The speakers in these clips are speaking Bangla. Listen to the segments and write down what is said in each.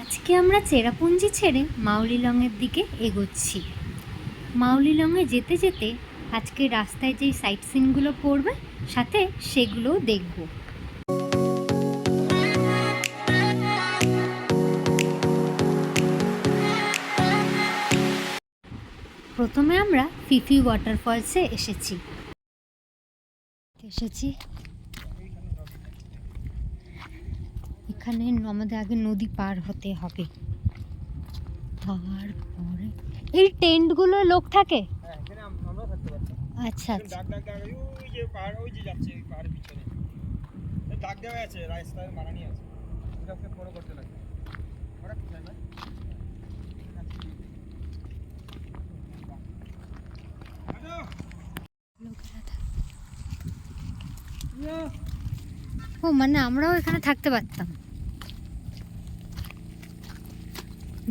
আজকে আমরা চেরাপুঞ্জি ছেড়ে মাউলিলংয়ের দিকে এগোচ্ছি। মাউলিলংয়ে যেতে যেতে আজকে রাস্তায় যেই সাইট সিনগুলো পড়বে সাথে সেগুলোও দেখব। প্রথমে আমরা ফিফি ওয়াটারফলসে এসেছি। এখানে আমাদের আগে নদী পার হতে হবে। তারপরে এই টেন্টগুলো লোক থাকে। আচ্ছা আচ্ছা। ও মানে আমরাও এখানে থাকতে পারতাম।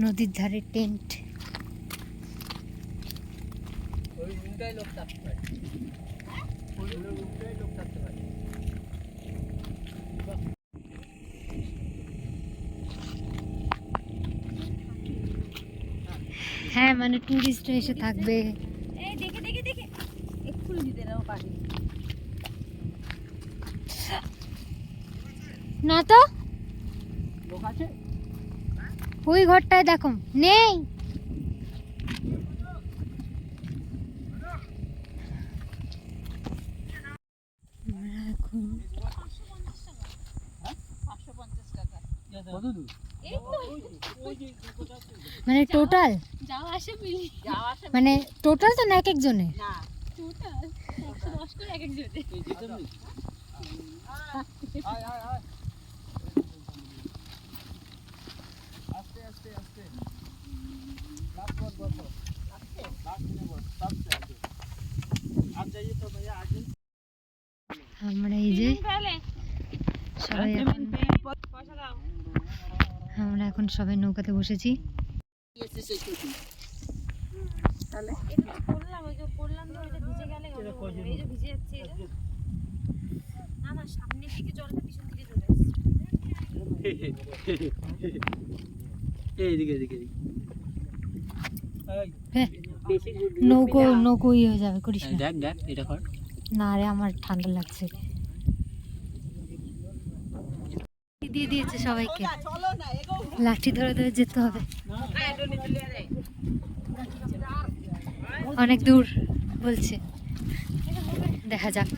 নদীর ধারে টেন্ট। হ্যাঁ মানে টুরিস্টরা এসে থাকবে। না তো ওই ঘরটায় দেখো নেই। মানে টোটাল মানে টোটাল তো না এক একজনের। আমরা এই যে সবাই আমরা এখন সবাই নৌকাতে বসেছি। নৌকো নৌকো ইয়ে হয়ে যাবে, করিস না রে, আমার ঠান্ডা লাগছে। দিয়ে দিয়েছে সবাইকে, লাঠি ধরে ধরে যেতে হবে। অনেক দূর বলছে, দেখা যাক।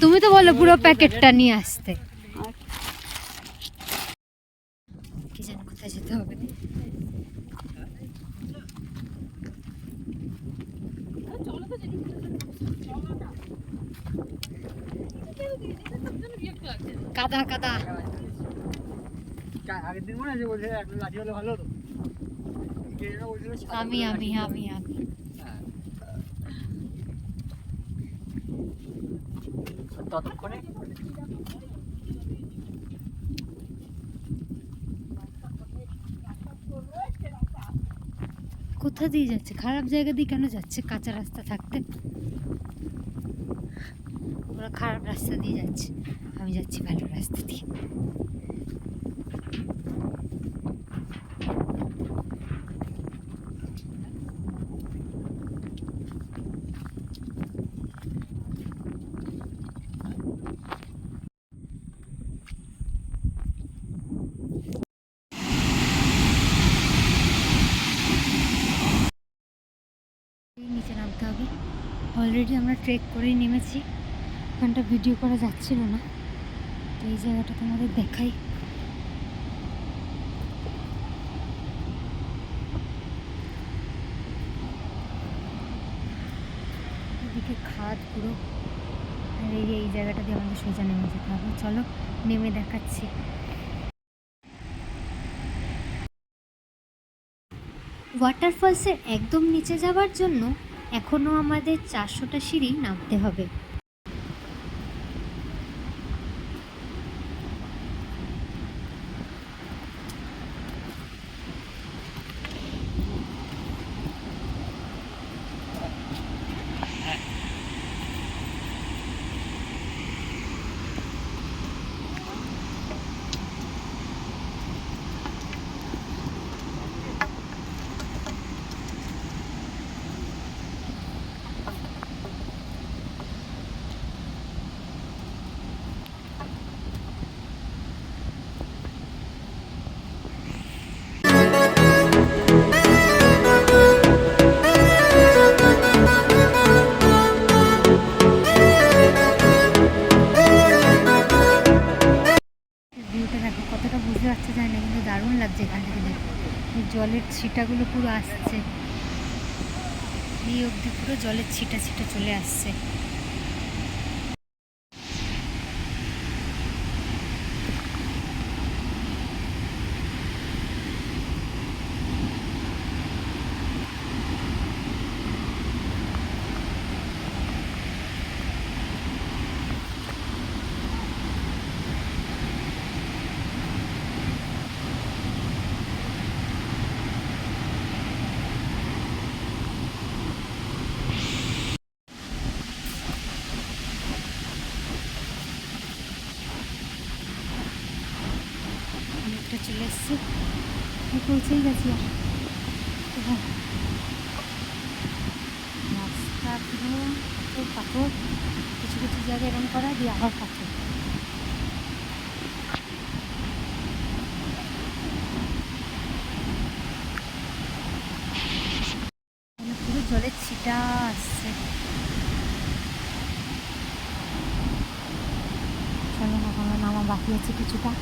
তুমি তো বলো পুরো প্যাকেটটা নিয়ে আসতে। কি জানি কোথায় যেতে হবে। কাদা কাদা। আমি আমি আমি আমি ততক্ষণে কোথা দিয়ে যাচ্ছে? খারাপ জায়গা দিয়ে কেন যাচ্ছে? কাঁচা রাস্তা থাকতে ওরা খারাপ রাস্তা দিয়ে যাচ্ছে, আমি যাচ্ছি ভালো রাস্তা দিয়ে। নিচে নামতে হবে। অলরেডি আমরা ট্রেক করেই নেমেছি। এখানটা ভিডিও করা যাচ্ছিল না, তো এই জায়গাটা তোমাদের দেখাই। এদিকে খাদ পুরো, আর এই জায়গাটা দিয়ে আমাদের সোজা নেমে যেতে হবে। চলো নেমে দেখাচ্ছি। ওয়াটারফলসের একদম নিচে যাওয়ার জন্য এখনও আমাদের 400টা সিঁড়ি নামতে হবে। এখান থেকে দেখো, এই জলের ছিটাগুলো পুরো আসছে, এই অবধি পুরো জলের ছিটা ছিটা চলে আসছে। অনেকটা চলে এসছি, পৌঁছেই গেছি। রাস্তা পুরো পাথর পাথর, কিছু কিছু জায়গায় এরম করা দিয়ে আবার পাথর। পুরো জলের ছিটা আসছে। চলো না, আমার নামা বাকি আছে কিছুটা।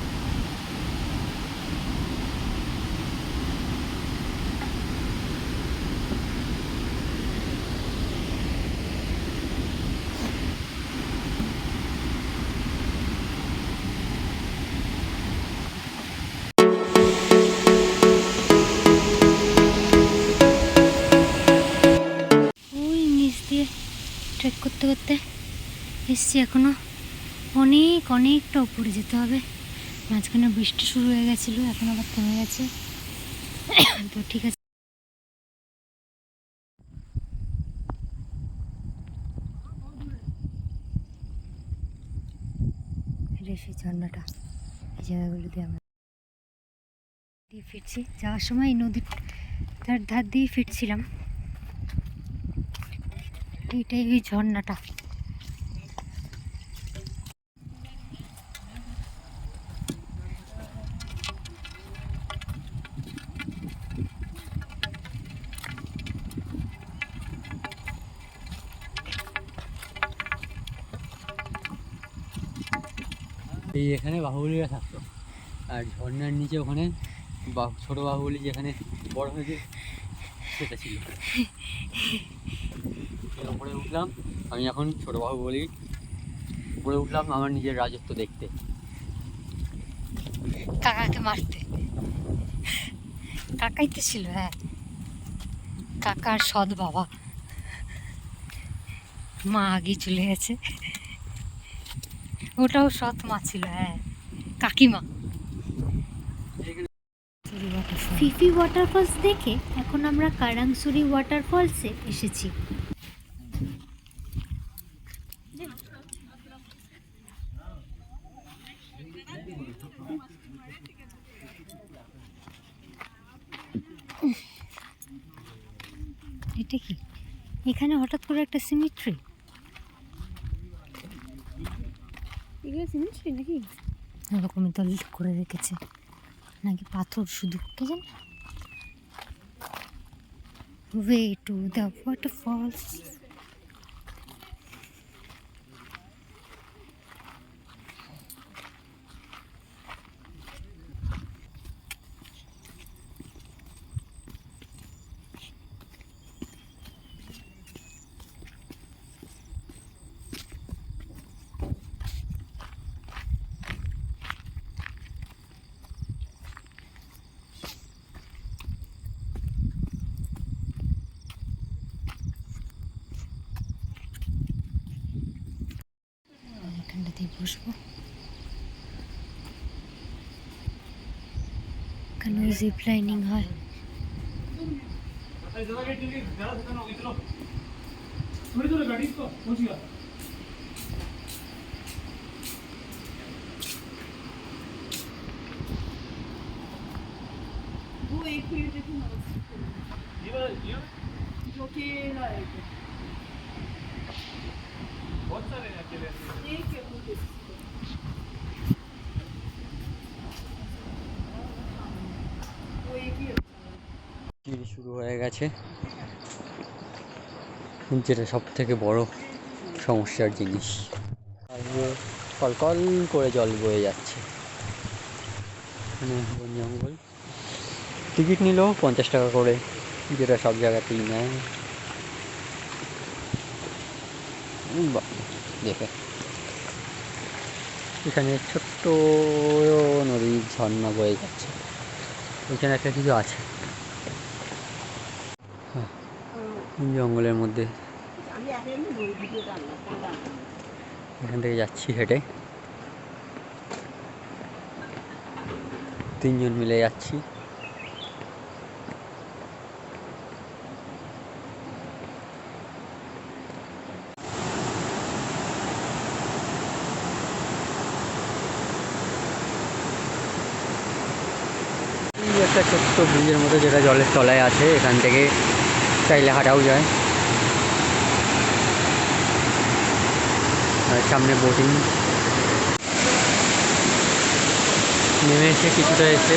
ওই নিচ দিয়ে ট্রেক করতে করতে এসছি, এখনো অনেকটা উপরে যেতে হবে। মাঝখানে বৃষ্টি শুরু হয়ে গেছিলো, এখন আবার থেমে গেছে। তো ঠিক আছে, সেই ঝর্ণাটা, এই জায়গাগুলো দিয়ে আমরা দিয়ে ফিরছি। যাওয়ার সময় এই নদীর তার ধার দিয়ে ফিরছিলাম। এইটাই ওই ঝর্ণাটা। এই এখানে বাহুবলীরা থাকতো, আর ঝর্ণার নিচে ওখানে ছোট বাহুবলী যেখানে বড় হয়েছে সেটা ছিল। উপরে উঠলাম আমি, এখন ছোট বাহুবলী উপরে উঠলাম আমার নিজের রাজত্ব দেখতে, কাকাকে মারতে। কাকাই তো ছিল, হ্যাঁ, কাকার সৎ বাবা। মা আগে চলে গেছে, ওটাও সৎ মা ছিল, হ্যাঁ, কাকিমা। ফিফি ওয়াটারফলস দেখে এখন আমরা কারাংসুরি ওয়াটারফলসে এসেছি। এটা কি, এখানে হঠাৎ করে একটা সিমেট্রি? এগুলো সিমেট্রি নাকি এরকমই দল করে রেখেছে, নাকি পাথর শুধু, কে জানে। Way to the waterfalls. এখানটাতেই বসবো, কেন জিপ লাইনিং হয়। वो एक पेड़ देखो ना, जो केला है, बहुत सारे एक है वो एक ही চিড়ি শুরু হয়ে গেছে, যেটা সব থেকে বড় সমস্যার জিনিস। আর কলকল করে জল বয়ে যাচ্ছে, মানে বন জঙ্গল। টিকিট নিল 50 টাকা করে, যেটা সব জায়গাতেই নেয়। বাহ, দেখে এখানে ছোট্ট নদীর ঝর্ণা বয়ে যাচ্ছে, ওইখানে একটা কিছু আছে। হ্যাঁ, জঙ্গলের মধ্যে এখান থেকে যাচ্ছি হেঁটে, 3 জন মিলে যাচ্ছি। একটা ছোট্ট ব্রিজের মতো, যেটা জলের তলায় আছে, এখান থেকে চাইলে হাঁটাও যায়। আর সামনে বোটিং, নেমে এসে কিছুটা এসে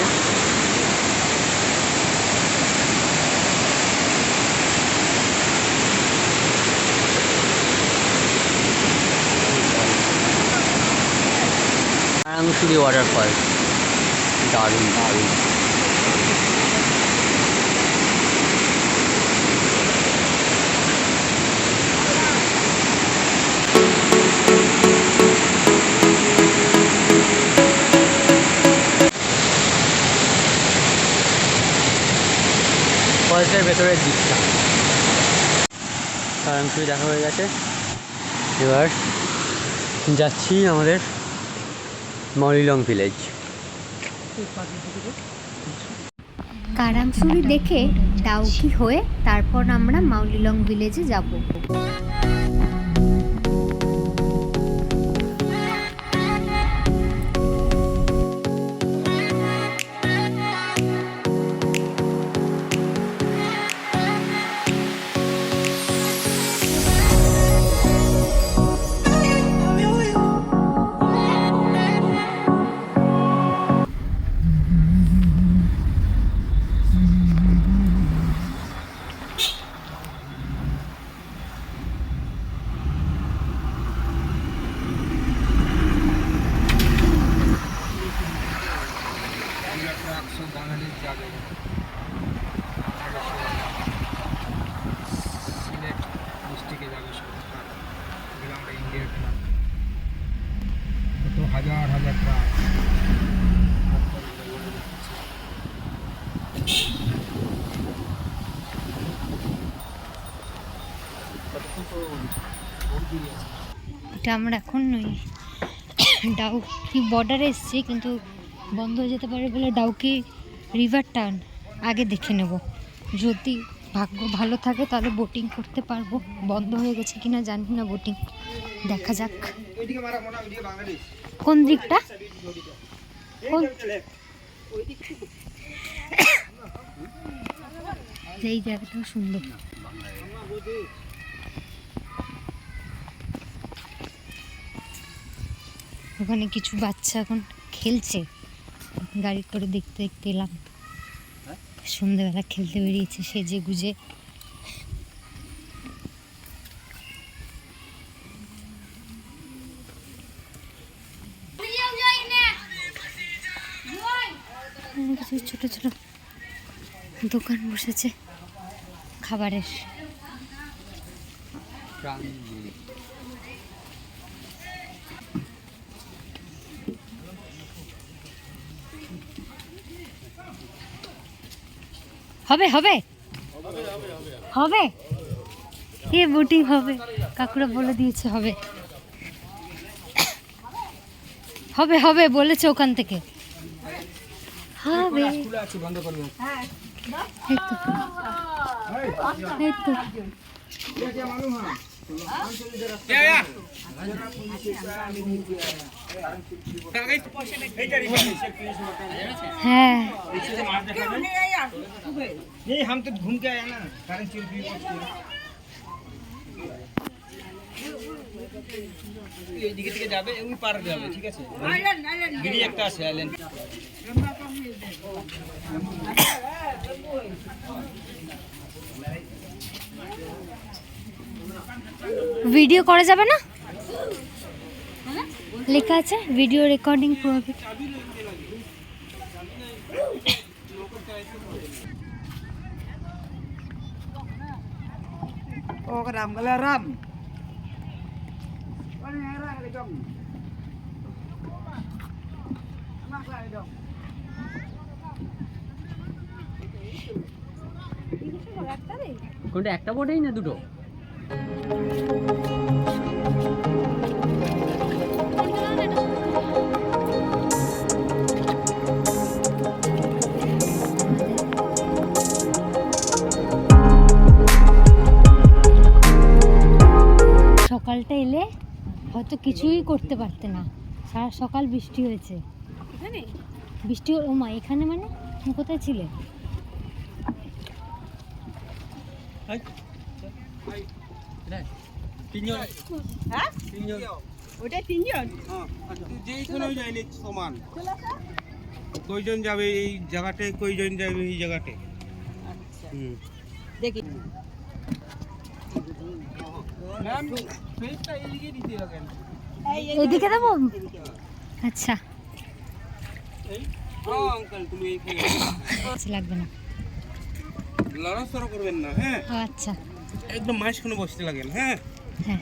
আরামসুরি ওয়াটারফল, দারুণ দারুণ। ফলসের ভেতরের দিকটা আরামসুরি দেখা হয়ে গেছে। এবার যাচ্ছি আমাদের মরিলং ভিলেজ। কারামসুরি দেখে ডাউকি হয়ে তারপর আমরা মাউলিলং ভিলেজে যাব। সিলেট ডিস্ট্রিক্টে যাবে আমরা ইন্ডিয়ার ট্রাক, কত হাজার হাজার ট্রাক। এটা আমরা এখন নই, ডাউকি বর্ডারে এসেছি, কিন্তু বন্ধ হয়ে যেতে পারে বলে ডাউকি রিভার টার্ন আগে দেখে নেব। যদি ভাগ্য ভালো থাকে তাহলে বোটিং করতে পারবো, বন্ধ হয়ে গেছে কিনা জানি না বোটিং, দেখা যাক। কোন দিকটা? কোন এই জায়গাটাও সুন্দর। ওখানে কিছু বাচ্চা এখন খেলছে, গাড়ি করে দেখতে দেখতে এলাম। সন্ধ্যেবেলা খেলতে বেরিয়েছে সেজে গুজে। কিছু ছোট ছোট দোকান বসেছে খাবারের। হবে হবে হবে, এ বোটিং হবে, কাকুরা বলে দিয়েছে হবে হবে হবে বলেছে ওখান থেকে হবে। এই তো, এই তো। হ্যাঁ नहीं हम तो घूम के आया ना, कारण এদিকে থেকে যাবে, ওই পার যাবে, ঠিক আছে? গিরি একটা আছে আইল্যান্ড। ভিডিও করা যাবে না, লেখা আছে video recording প্রোহিবিট। Oh, kadam galaram. Mana yang ra cái dòng. Mắc lại dòng. কোনটা একটা বোটেই না দুটো? সকালটা এলে হয়তো কিছুই করতে পারতে না, সারা সকাল বৃষ্টি হয়েছে। এখানে বৃষ্টি ও মা, এখানে মানে তুমি কোথায় ছিলে? তিনজন। হ্যাঁ তিনজন। ওটা তিনজন যেইখানেও যায়নি সমান কয়জন যাবে এই জায়গাটায়, কয়জন যাবে এই জায়গাটায়। আচ্ছা হুম। দেখি Nam, ফেসটা এদিকে দিতে হবে। এদিকে দেবো? আচ্ছা হ্যাঁ আঙ্কেল, তুমি এইখানে আচ্ছা, লাগবে না। লড়াচড়া করবেন না, হ্যাঁ ও আচ্ছা, একদম মাঝখানে বসতে লাগেন, হ্যাঁ। হ্যাঁ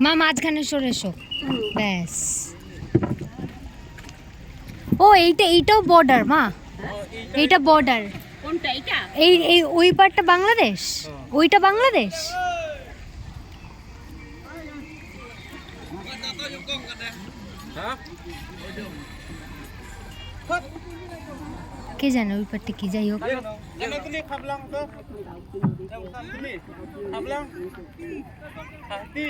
মা মাঝখানে সরে এসো, ব্যাস। ও এইটাও বর্ডার মা, এইটা বর্ডার। কোনটা এটা? এই এই ওই পারটা বাংলাদেশ, ওইটা বাংলাদেশ। কে জানে ওই পারটা কি, যাই হোক। জানো তুমি খাবলাম তো তুমি খাবলাম হাতি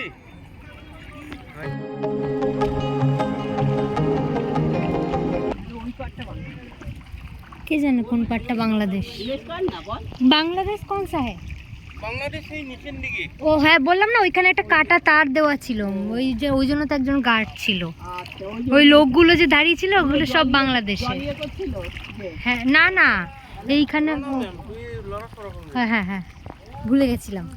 কে জানে কোন পারটা বাংলাদেশ। বাংলাদেশ কোন সা है? বাংলাদেশ এই নিচের দিকে। ও হ্যাঁ, বললাম না ওইখানে একটা কাটা তার দেওয়া ছিল, ওই জন্য তো একজন গার্ড ছিল। ওই লোকগুলো যে দাঁড়িয়ে ছিল ওগুলো সব বাংলাদেশে। হ্যাঁ না না, এইখানে হ্যাঁ হ্যাঁ হ্যাঁ, ভুলে গেছিলাম।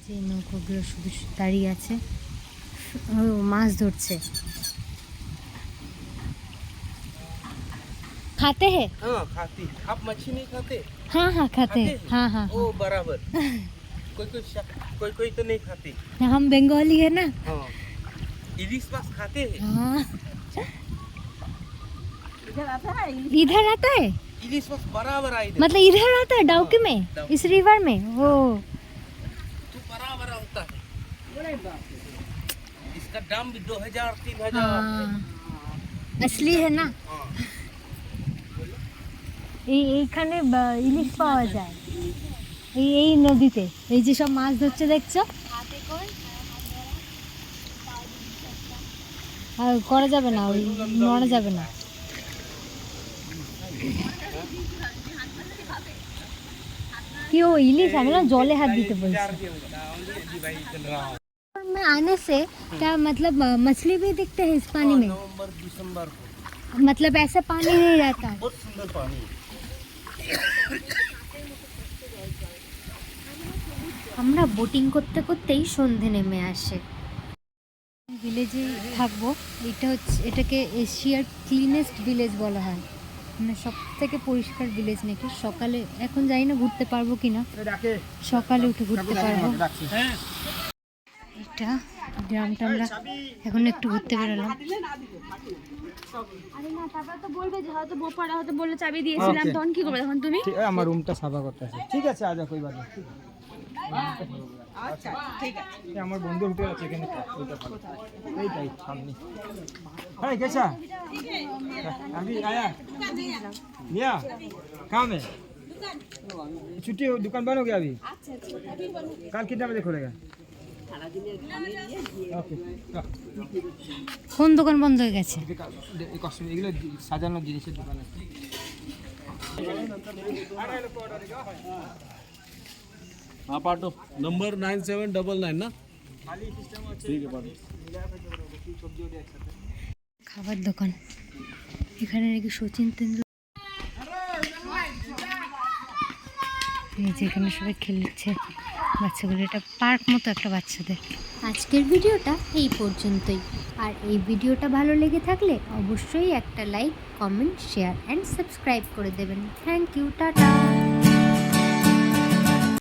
যে নৌকোগুলো শুধু দাঁড়িয়ে আছে, ও মাছ ধরছে। खाते हैं? हाँ खाती। आप मच्छी नहीं खाते? हाँ हाँ खाते हैं, हाँ हाँ ओ बराबर। कोई तो नहीं खाते। हाँ। हम बंगाली है ना। हाँ इलिश माछ खाते हैं। हाँ इधर आता है इधर आता है, इलिश माछ बराबर आई मतलब इधर आता है डाउकी में, इस रिवर में। वो तो बराबर होता है। अरे बाप रे इसका दाम भी 2000-3000। हाँ, असली है ना। हाँ এইখানে ইলিশ পাওয়া যায়, এই নদীতে। এই যে সব মাছ ধরছে দেখছো, আর করা যাবে না, ওই নড়া যাবে না। কি ও ইলিশ, আমি না জলে হাত দিতে বলছি। में आने से क्या मतलब मछली भी दिखते हैं इस पानी में? नवंबर दिसंबर को मतलब ऐसा पानी नहीं रहता है। बहुत सुंदर पानी। আমরা বোটিং করতে করতেই সন্ধে নেমে আসে। ভিলেজে থাকবো, এটাকে এশিয়ার ক্লিনেস্ট ভিলেজ বলা হয়, মানে সব থেকে পরিষ্কার ভিলেজ নাকি। সকালে, এখন জানি না ঘুরতে পারবো কিনা, সকালে উঠে ঘুরতে পারবো। এটা গ্রামটা আমরা এখন একটু ঘুরতে বেরোলাম। আরে না, তারপর তো বলবে যে হয়তো বোপারা হয়তো বললে চাবি দিয়েছিলাম, তখন কি করবে তখন তুমি? আমার রুমটা সাফা করতে আছে। ঠিক আছে, আজ কই বাদ। আচ্ছা ঠিক আছে এই আমার বন্ধু হোটেল আছে এখানে ওইটা ভালো এইটাই সামনে हाय कैसा अभी आया लिया काम है छुट्टी दुकान बंद हो गया अभी कल कितने बजे खुलेगा ओके কোন দোকান বন্ধ হয়ে গেছে? এগুলো সাজানো জিনিসের দোকান আছে आप ऑटो नंबर 9799 ना ठीक है पाठो খাবার দোকান। এখানে নাকি সচিন তেন্ডুলকর, এই যে এখানে সবাই খেলছে বাচ্চাগুলো, এটা পার্ক মতো একটা বাচ্চাদের। আজকের ভিডিওটা এই পর্যন্তই। আর এই ভিডিওটা ভালো লেগে থাকলে অবশ্যই একটা like, comment, share and subscribe করে দেবেন। Thank you, tata.